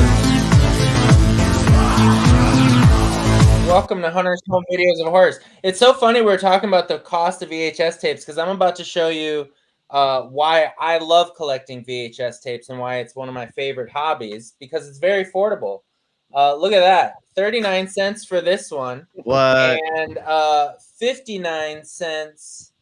S2: Welcome to Hunter's Home Videos of Horrors. It's so funny we're talking about the cost of VHS tapes because I'm about to show you why I love collecting VHS tapes and why it's one of my favorite hobbies, because it's very affordable. Look at that. 39 cents for this one.
S1: What?
S2: And 59 cents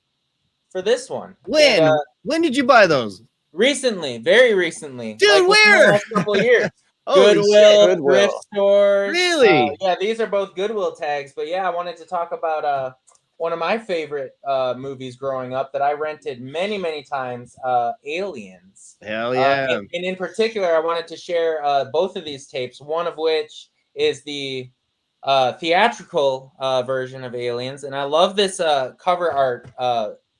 S2: for this one.
S1: When?
S2: And,
S1: When did you buy those?
S2: recently, very recently.
S1: Dude,
S2: like within the
S1: where?
S2: last couple of years.
S1: Holy
S2: Goodwill,
S3: shit.
S2: thrift stores.
S1: Really?
S2: Yeah, these are both Goodwill tags. But yeah, I wanted to talk about one of my favorite movies growing up that I rented many, many times, Aliens.
S1: Hell yeah.
S2: And in particular, I wanted to share both of these tapes, one of which is the theatrical version of Aliens. And I love this cover art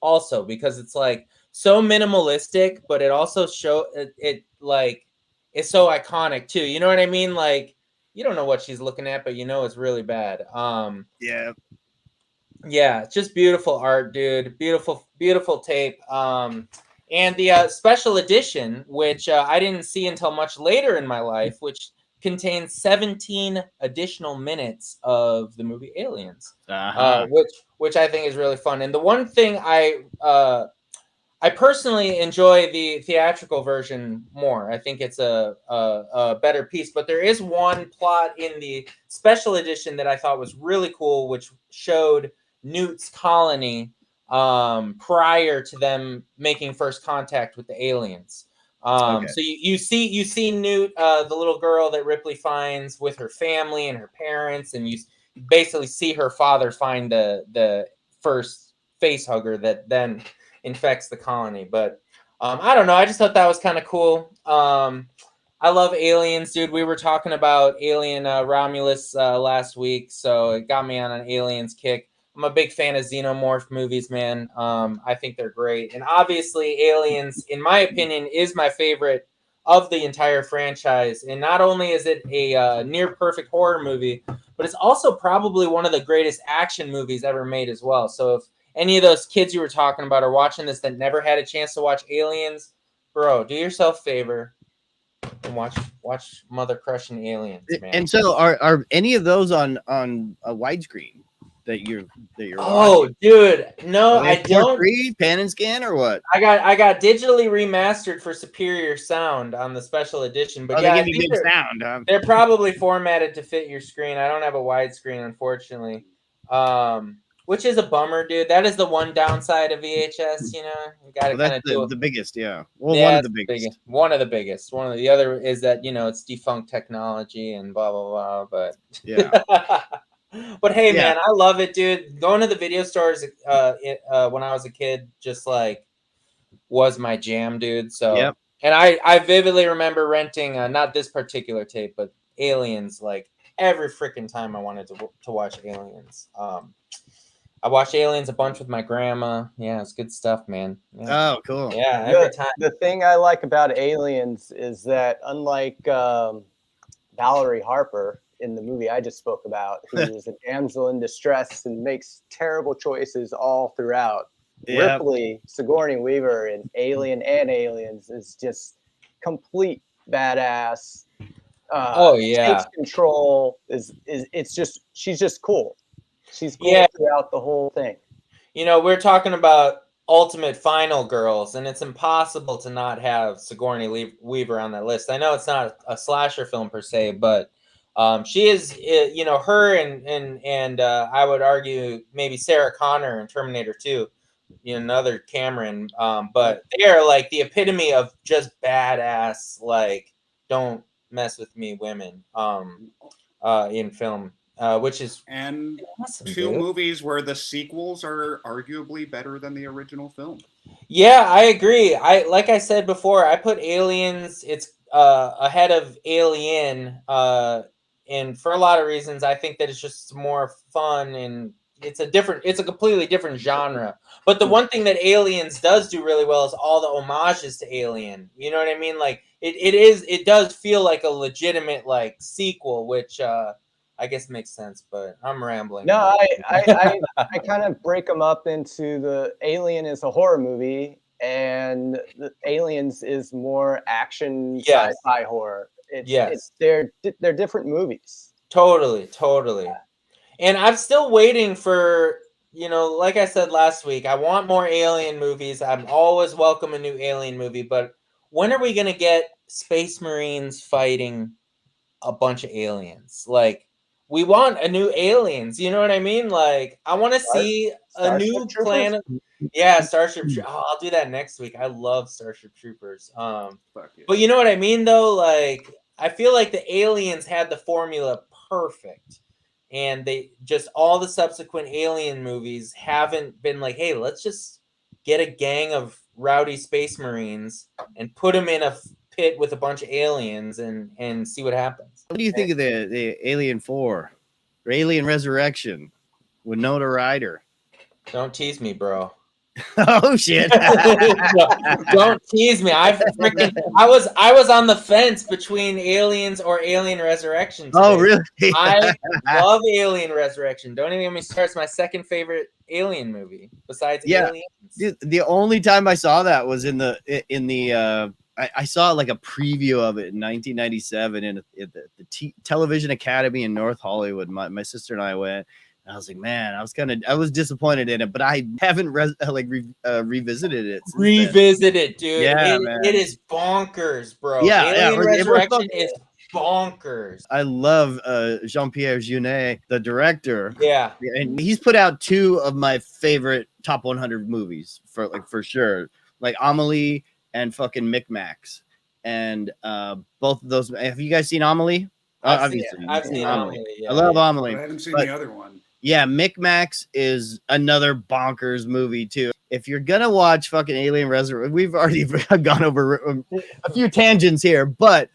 S2: also because it's like so minimalistic, but it also it's so iconic too. You know what I mean? Like you don't know what she's looking at, but you know it's really bad.
S1: Yeah.
S2: Yeah, it's just beautiful art, dude. Beautiful, beautiful tape. And the special edition, which I didn't see until much later in my life, which contains 17 additional minutes of the movie Aliens, which I think is really fun. And the one thing I personally enjoy the theatrical version more. I think it's a better piece. But there is one plot in the special edition that I thought was really cool, which showed Newt's colony prior to them making first contact with the aliens. So you see Newt, the little girl that Ripley finds with her family and her parents, and you basically see her father find the first face hugger that then infects the colony. But I don't know. I just thought that was kind of cool. I love Aliens, dude. We were talking about Alien Romulus last week, so it got me on an Aliens kick. I'm a big fan of Xenomorph movies, man. I think they're great. And obviously, Aliens, in my opinion, is my favorite of the entire franchise. And not only is it a near-perfect horror movie, but it's also probably one of the greatest action movies ever made as well. So if any of those kids you were talking about are watching this that never had a chance to watch Aliens, bro, do yourself a favor and watch Mother Crushing Aliens, man.
S1: And so are any of those on a widescreen that you're
S2: watching? Dude, no, I don't.
S1: Free pan and scan or what?
S2: I got digitally remastered for superior sound on the special edition, but yeah,
S1: they give you good sound. Huh?
S2: They're probably formatted to fit your screen. I don't have a widescreen, unfortunately. Which is a bummer, dude. That is the one downside of VHS, you know. You gotta kind of do
S1: the biggest, yeah. Well,
S2: yeah,
S1: one of the biggest.
S2: One of the biggest. One of the other is that, you know, it's defunct technology and blah blah blah. But
S1: yeah.
S2: But hey, man, I love it, dude. Going to the video stores when I was a kid just like was my jam, dude. So
S1: yep.
S2: And I vividly remember renting not this particular tape, but Aliens like every freaking time I wanted to watch Aliens. I watched Aliens a bunch with my grandma. Yeah, it's good stuff, man. Yeah.
S1: Oh, cool.
S2: Yeah, every time.
S3: The thing I like about Aliens is that unlike Valerie Harper in the movie I just spoke about, who is a damsel in distress and makes terrible choices all throughout, Ripley, Sigourney Weaver in Alien and Aliens is just complete badass.
S2: Oh, yeah.
S3: Takes control. It's just, she's just cool. She's cool
S2: Yeah.
S3: throughout the whole thing.
S2: You know, we're talking about ultimate final girls, and it's impossible to not have Sigourney Weaver on that list. I know it's not a slasher film per se, but she is, you know, her and I would argue maybe Sarah Connor in Terminator 2, you know, another Cameron, but they are like the epitome of just badass, like, don't mess with me women in film. Which is awesome,
S4: two
S2: dude.
S4: movies where the sequels are arguably better than the original film.
S2: Yeah, I agree. Like I said before, I put Aliens. It's ahead of Alien, and for a lot of reasons, I think that it's just more fun and it's a completely different genre. But the one thing that Aliens does do really well is all the homages to Alien. You know what I mean? Like it does feel like a legitimate like sequel, which I guess makes sense, but I'm rambling.
S3: No, I kind of break them up into the Alien is a horror movie and the Aliens is more action sci-fi horror. They're different movies.
S2: Totally. And I'm still waiting for, you know, like I said last week, I want more Alien movies. I'm always welcome a new Alien movie, but when are we going to get Space Marines fighting a bunch of aliens? Like, we want a new Aliens, you know what I mean? Like, I want to see a new planet. Yeah, Starship Troopers. Oh, I'll do that next week. I love Starship Troopers. But you know what I mean, though? Like, I feel like the Aliens had the formula perfect. And they just, all the subsequent Alien movies haven't been like, hey, let's just get a gang of rowdy Space Marines and put them in a pit with a bunch of aliens and see what happens.
S1: What do you think of the Alien 4 or Alien Resurrection with Winona Ryder?
S2: Don't tease me, bro.
S1: Oh shit!
S2: Don't tease me. I was on the fence between Aliens or Alien Resurrection today.
S1: Oh really?
S2: I love Alien Resurrection. Don't even get me started. It's my second favorite Alien movie besides Aliens.
S1: Dude, the only time I saw that was in the I saw like a preview of it in 1997 in the Television Academy in North Hollywood. My sister and I went. I was like, man, I was disappointed in it, but I haven't revisited it.
S2: Revisit it, dude.
S1: Yeah,
S2: it is bonkers, bro.
S1: Yeah,
S2: Alien Resurrection is bonkers.
S1: I love Jean-Pierre Jeunet, the director.
S2: Yeah,
S1: and he's put out two of my favorite top 100 movies for sure, like Amelie and fucking Micmacs. And both of those. Have you guys seen Amelie?
S2: I've seen Amelie. Yeah,
S1: I love Amelie.
S4: I haven't seen the other one.
S1: Yeah, Micmacs is another bonkers movie too. If you're gonna watch fucking Alien Resurrection, we've already gone over a few tangents here, but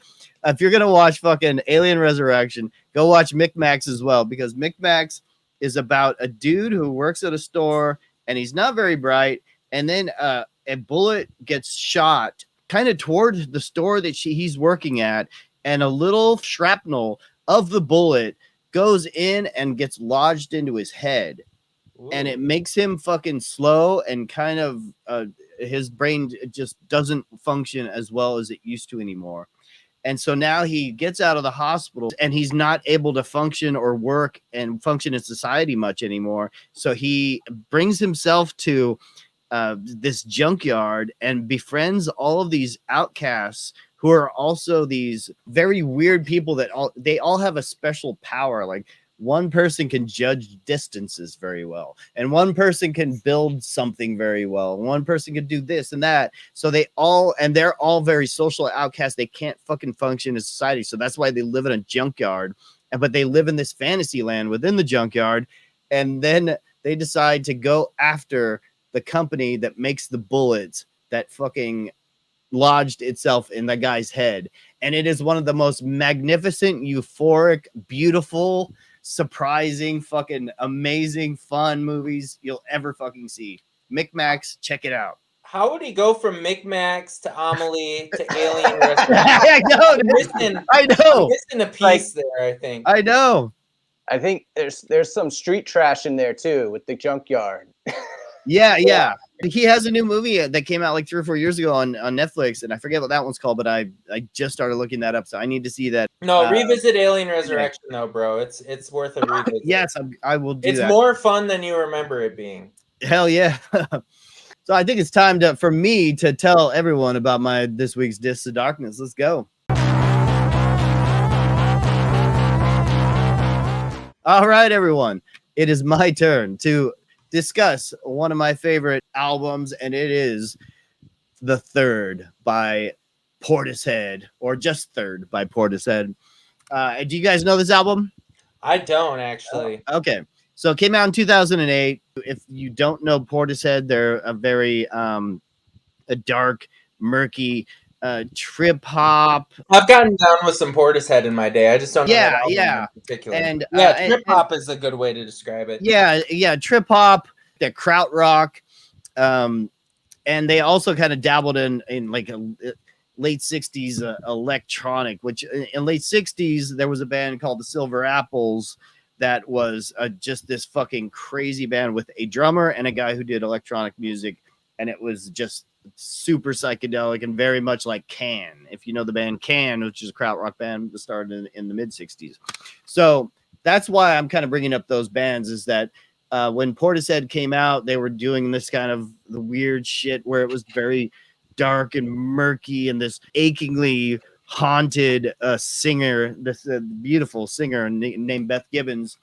S1: if you're gonna watch fucking Alien Resurrection, go watch Micmacs as well, because Micmacs is about a dude who works at a store and he's not very bright, and then a bullet gets shot kind of toward the store that he's working at, and a little shrapnel of the bullet goes in and gets lodged into his head. Ooh. And it makes him fucking slow and kind of his brain just doesn't function as well as it used to anymore. And so now he gets out of the hospital and he's not able to function or work and function in society much anymore. So he brings himself to this junkyard and befriends all of these outcasts who are also these very weird people that they all have a special power. Like one person can judge distances very well, and one person can build something very well, and one person can do this and that. So they're all very social outcasts. They can't fucking function in society. So that's why they live in a junkyard, but they live in this fantasy land within the junkyard. And then they decide to go after the company that makes the bullets that fucking lodged itself in the guy's head. And it is one of the most magnificent, euphoric, beautiful, surprising, fucking amazing, fun movies you'll ever fucking see. Micmacs, check it out.
S2: How would he go from Micmacs to Amelie to Alien Resurrection?
S1: I know.
S2: I'm missing a piece there, I think.
S1: I know.
S3: I think there's some street trash in there too with the junkyard.
S1: Yeah. He has a new movie that came out like 3 or 4 years ago on Netflix, and I forget what that one's called, but I just started looking that up, so I need to see that.
S2: No, revisit Alien Resurrection though, bro. It's worth a revisit.
S1: Yes, I will do
S2: It's
S1: that.
S2: more fun than you remember it being.
S1: Hell yeah. So I think it's time for me to tell everyone about this week's Discs of Darkness. Let's go. All right, everyone. It is my turn to discuss one of my favorite albums, and it is The Third by Portishead, or just Third by Portishead. Do you guys know this album?
S2: I don't actually.
S1: Okay. So it came out in 2008. If you don't know Portishead, they're a very a dark, murky trip hop.
S2: I've gotten down with some Portishead in my day. I just don't know that album in particular.
S1: And
S2: trip hop is a good way to describe it.
S1: Yeah, trip hop, the krautrock, and they also kind of dabbled in like a late 60s electronic, which in late 60s there was a band called the Silver Apples that was just this fucking crazy band with a drummer and a guy who did electronic music, and it was just super psychedelic and very much like Can. If you know the band Can, which is a krautrock band that started in the mid 60s. So that's why I'm kind of bringing up those bands, is that when Portishead came out, they were doing this kind of the weird shit where it was very dark and murky, and this achingly haunted singer, this beautiful singer named Beth Gibbons.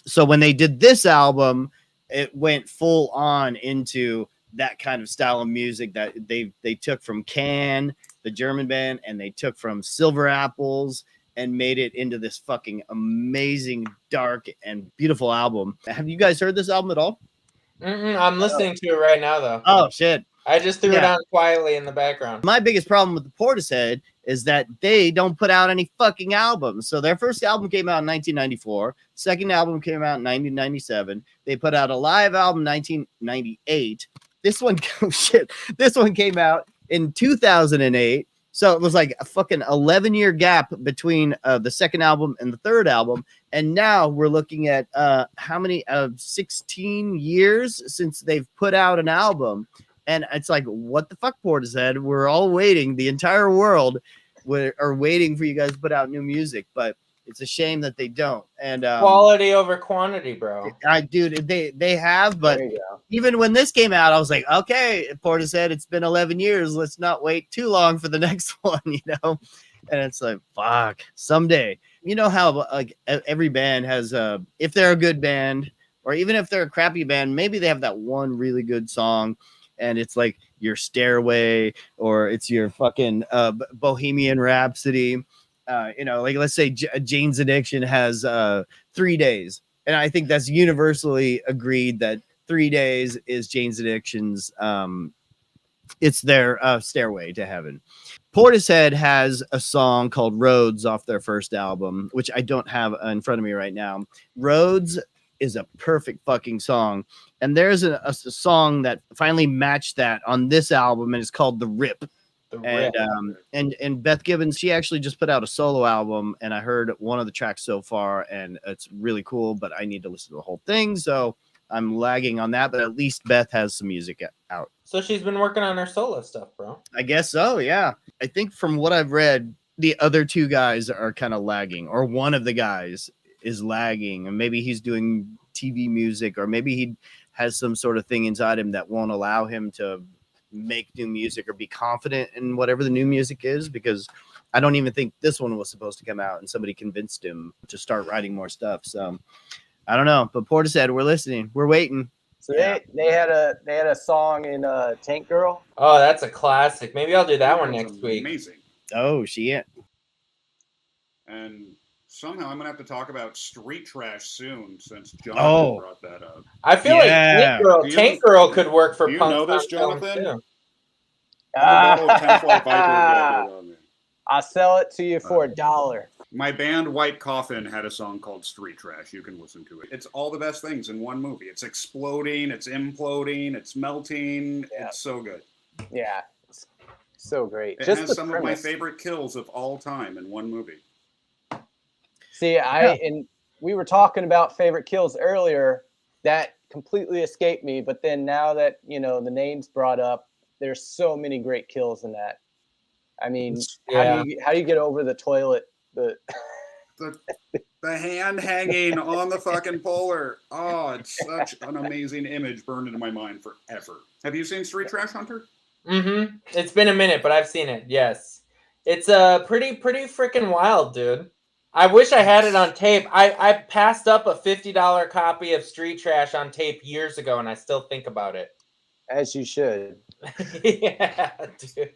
S1: So when they did this album, it went full on into that kind of style of music that they took from Can, the German band, and they took from Silver Apples and made it into this fucking amazing, dark, and beautiful album. Have you guys heard this album at all?
S2: I'm listening to it right now, though.
S1: Oh, shit.
S2: I just threw it on quietly in the background. My
S1: biggest problem with the Portishead is that they don't put out any fucking albums. So their first album came out in 1994. Second album came out in 1997. They put out a live album in 1998. This one, oh shit, this one came out in 2008. So it was like a fucking 11-year gap between the second album and the third album. And now we're looking at how many, 16 years since they've put out an album. And it's like, what the fuck, Portishead? We're all waiting. The entire world are waiting for you guys to put out new music. But it's a shame that they don't. And
S2: quality over quantity, bro.
S1: Dude, they have, but even when this came out, I was like, okay, Portishead, it's been 11 years. Let's not wait too long for the next one, you know? And it's like, fuck, someday. You know how like every band has if they're a good band, or even if they're a crappy band, maybe they have that one really good song, and it's like your Stairway, or it's your fucking Bohemian Rhapsody. You know, like let's say Jane's Addiction has 3 days. And I think that's universally agreed that 3 days is Jane's Addiction's, it's their Stairway to Heaven. Portishead has a song called Roads off their first album, which I don't have in front of me right now. Roads is a perfect fucking song. And there's a song that finally matched that on this album, and it's called The Rip. And Beth Gibbons, she actually just put out a solo album, and I heard one of the tracks so far, and it's really cool, but I need to listen to the whole thing, so I'm lagging on that, but at least Beth has some music out.
S2: So she's been working on her solo stuff, bro.
S1: I guess so, yeah. I think from what I've read, the other two guys are kind of lagging, or one of the guys is lagging, and maybe he's doing TV music, or maybe he has some sort of thing inside him that won't allow him to make new music or be confident in whatever the new music is, because I don't even think this one was supposed to come out, and somebody convinced him to start writing more stuff. So I don't know, but Portishead, we're listening, we're waiting.
S3: So they had a song in Tank Girl.
S2: Oh, that's a classic. Maybe I'll do that one next week.
S4: Amazing.
S1: Oh shit.
S4: And somehow I'm gonna have to talk about Street Trash soon, since John brought that up.
S2: I feel like Tank Girl could work for
S4: you
S2: punk.
S4: You know this, Jonathan?
S3: I'll sell it to you for $1.
S4: My band White Coffin had a song called Street Trash. You can listen to it. It's all the best things in one movie. It's exploding, it's imploding, it's melting. Yeah. It's so good.
S3: Yeah, it's so great.
S4: It has some of my favorite kills of all time in one movie.
S3: See, and we were talking about favorite kills earlier. That completely escaped me. But then now that, you know, the name's brought up, there's so many great kills in that. I mean, how do you get over the toilet? The
S4: hand hanging on the fucking polar. Oh, it's such an amazing image burned into my mind forever. Have you seen Street Trash Hunter?
S2: Mm-hmm. It's been a minute, but I've seen it. Yes, it's pretty freaking wild, dude. I wish I had it on tape. I passed up a $50 copy of Street Trash on tape years ago, and I still think about it.
S3: As you should.
S2: Yeah, dude.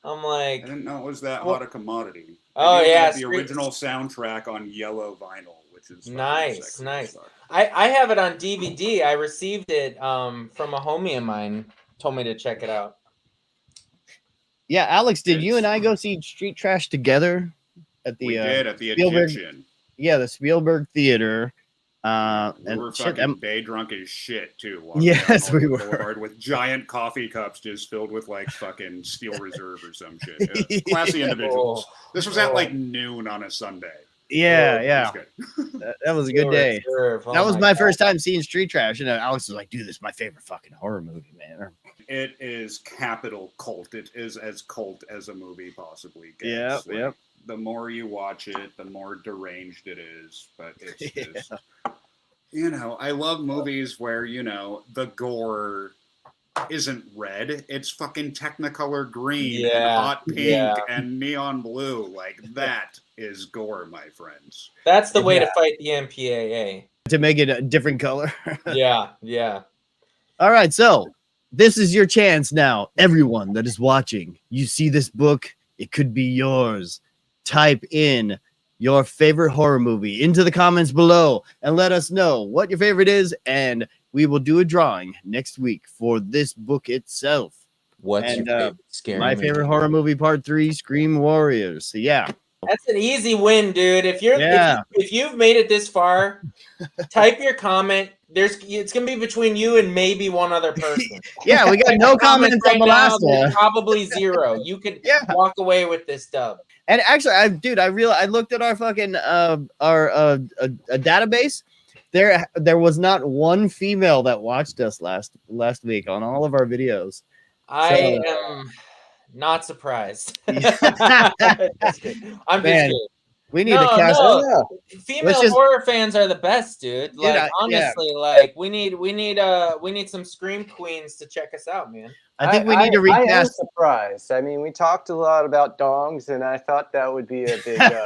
S2: I'm like,
S4: I didn't know it was that hot a commodity.
S2: Oh yeah,
S4: the original soundtrack on yellow vinyl, which is
S2: nice. I have it on DVD. I received it from a homie of mine. Told me to check it out.
S1: Yeah, Alex, did you and I go see Street Trash together at the?
S4: We did at the
S1: Spielberg,
S4: Egyptian.
S1: Yeah, the Spielberg Theater.
S4: We
S1: and
S4: were fucking day drunk as shit too.
S1: Yes, we were.
S4: With giant coffee cups just filled with like fucking Steel Reserve or some shit. Classy individuals. This was at like noon on a Sunday.
S1: Yeah. That was a good day. That was my first time seeing Street Trash, and Alex was like, "Dude, this is my favorite fucking horror movie, man."
S4: It is capital cult. It is as cult as a movie possibly gets.
S1: Yeah,
S4: like,
S1: yep.
S4: The more you watch it, the more deranged it is. But it's just, you know, I love movies where, you know, the gore isn't red. It's fucking Technicolor green and hot pink and neon blue. Like, that is gore, my friends.
S2: That's the way to fight the MPAA.
S1: To make it a different color.
S2: Yeah.
S1: All right, so this is your chance now. Everyone that is watching, you see this book, it could be yours. Type in your favorite horror movie into the comments below and let us know what your favorite is, and we will do a drawing next week for this book itself.
S2: What's your favorite scary
S1: my
S2: movie?
S1: favorite horror movie, part 3, Scream Warriors. So yeah,
S2: that's an easy win, dude. If you've made it this far, type your comment. It's gonna be between you and maybe one other person.
S1: Yeah, we got no comments on the last one.
S2: Probably 0. You could walk away with this dub. And
S1: actually, I looked at our fucking a database. There was not one female that watched us last week on all of our videos.
S2: I am not surprised. I'm just kidding.
S1: We need to cast.
S2: Female horror fans are the best, dude. Like, honestly, like we need some Scream queens to check us out, man.
S1: I think we need to recast.
S3: I am surprised. I mean, we talked a lot about dongs, and I thought that would be a big.
S2: I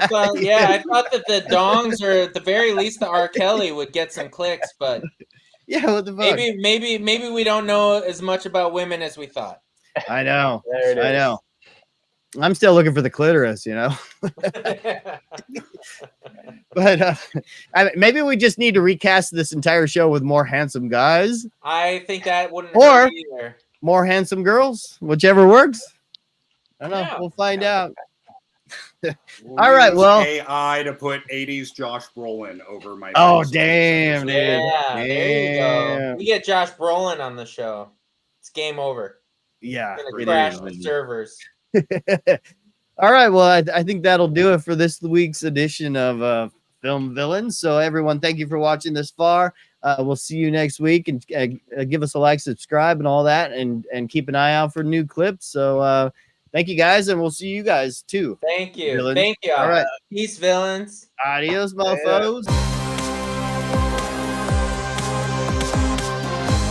S2: thought that the dongs, or at the very least, the R. Kelly would get some clicks, but
S1: what the fuck?
S2: Maybe we don't know as much about women as we thought.
S1: I know. I know. I'm still looking for the clitoris, you know. But maybe we just need to recast this entire show with more handsome guys.
S2: I think that wouldn't hurt either.
S1: More handsome girls, whichever works. I don't know. We'll find out. All right. Well,
S4: AI to put 80s Josh Brolin over my.
S1: Oh damn, dude.
S2: Yeah, there you go. We get Josh Brolin on the show. It's game over.
S1: Yeah,
S2: gonna crash the servers.
S1: All right, well, I think that'll do it for this week's edition of Film Villains. So everyone, thank you for watching this far. We'll see you next week, and give us a like, subscribe, and all that, and keep an eye out for new clips. So thank you guys, and we'll see you guys too.
S2: Thank you.
S1: Villains.
S2: Thank you.
S1: All right.
S2: Peace, villains.
S1: Adios, mofos.